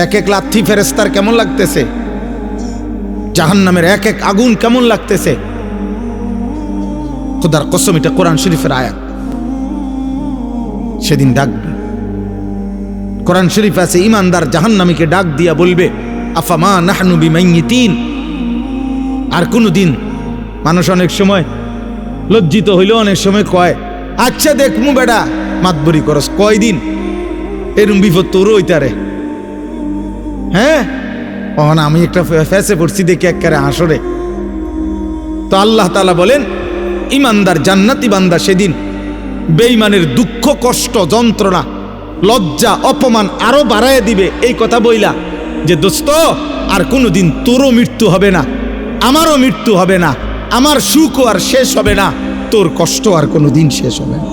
এক এক লাথি ফেরেস্তার কেমন লাগতেছে, জাহান্নামের এক এক আগুন কেমন লাগতেছে। খোদার কসম, এটা কোরআন শরীফের আয়াত। সেদিন ডাকবে, কোরআন শরীফ আছে, ইমানদার জাহান্নামীকে ডাক দিয়া বলবে, আফামা নাহনু বিমাইয়িতিন। আর কোনদিন মানুষ অনেক সময় লজ্জিত হইলেও অনেক সময় কয়, আচ্ছা দেখমু বেড়া মাতবরি করস, কয়দিন এরম বিপদ তোরও হইতারে। হ্যাঁ, না আমি একটা ফেসে পড়ছি দেখি একবারে হাসরে। তো আল্লাহ তাআলা বলেন, ইমানদার জান্নাতি বান্দা সেদিন বেঈমানের দুঃখ কষ্ট যন্ত্রণা লজ্জা অপমান আরো বাড়ায় দিবে এই কথা বইলা যে দোস্ত আর কোনোদিন তোরও মৃত্যু হবে না, আমারও মৃত্যু হবে না, আমার সুখও আর শেষ হবে না, তোর কষ্ট আর কোনোদিন শেষ হবে না।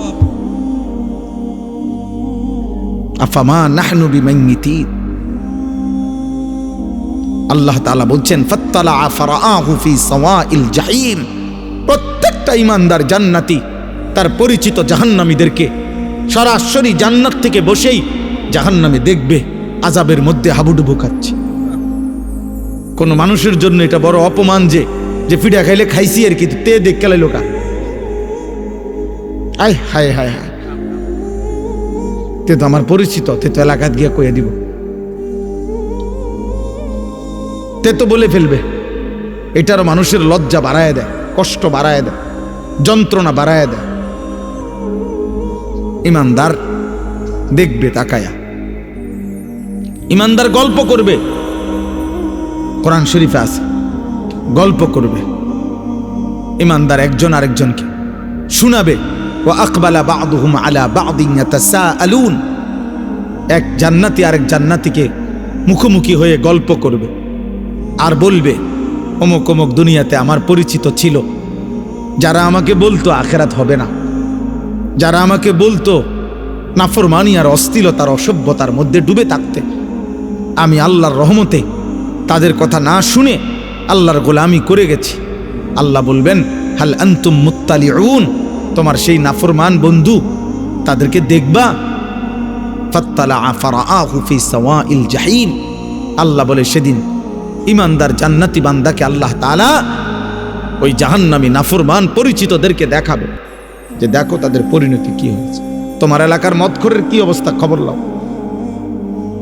আফামা নাহনু বিমাইয়িতিন। আল্লাহ তাআলা বলছেন, ফাত্তালা ফারাআহু ফি সাওয়াইল জাহিম। প্রত্যেকটা ইমানদার জান্নাতি তার পরিচিত জাহান্নামীদেরকে সরাসরি জান্নাত থেকে বসেই জাহান্নামে দেখবে আযাবের মধ্যে হাবুডুবু খাচ্ছে। কোন মানুষের জন্য এটা বড় অপমান যে ফিডা খাইলে খাইছি আর কি, তে দেখ কেলাই লোকা। আয় হায় হায় হায়, তে তো আমার পরিচিত, তে তো এলাকাত গিয়া কইয়া দিব, তে তো বলে ফেলবে। এটারও মানুষের লজ্জা বাড়ায় দেয়, কষ্ট বাড়ায় দেয়, যন্ত্রণা বাড়ায় দেয়। ইমানদার দেখবে তাকায়া, ইমানদার গল্প করবে, কোরআন শরীফে আছে, গল্প করবে। ইমানদার একজন আরেকজনকে শোনাবে, ওয়া আকবালা বা'দুহুম আলা বা'দিন ইয়াতাসাআলুন। এক জান্নাতি আরেক জান্নাতিকে মুখোমুখি হয়ে গল্প করবে আর বলবে, অমুক অমুক দুনিয়াতে আমার পরিচিত ছিল, যারা আমাকে বলতো আখিরাত হবে না, যারা আমাকে বলতো নাফরমানি আর অশ্লীলতার অসভ্যতার মধ্যে ডুবে থাকতে, আমি আল্লাহর রহমতে তাদের কথা না শুনে আল্লাহর গোলামি করে গেছি। আল্লাহ বলবেন, হাল আনতুম মুত্তালিউন, তোমার সেই নাফরমান বন্ধু তাদেরকে দেখবা। ফাত্তালা ফারাআহু ফি সাওয়াইল জাহিম। আল্লাহ বলে সেদিন ইমানদার জান্নাতি বান্দাকে আল্লাহ তাআলা ওই জাহান্নামী নাফরমান পরিচিতদেরকে দেখাবে যে দেখো তাদের পরিণতি কি হয়েছে। তোমার এলাকার মদখোরের কি অবস্থা খবর লাও,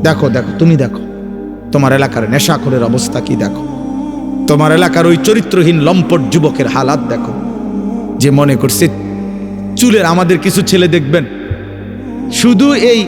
দেখো দেখো, তুমি দেখো তোমার এলাকার নেশাখোরের অবস্থা কি, দেখো তোমার এলাকার ওই চরিত্রহীন লম্পট যুবকের হালাত দেখো, যে মনে করছে চুলের। আমাদের কিছু ছেলে দেখবেন শুধু এই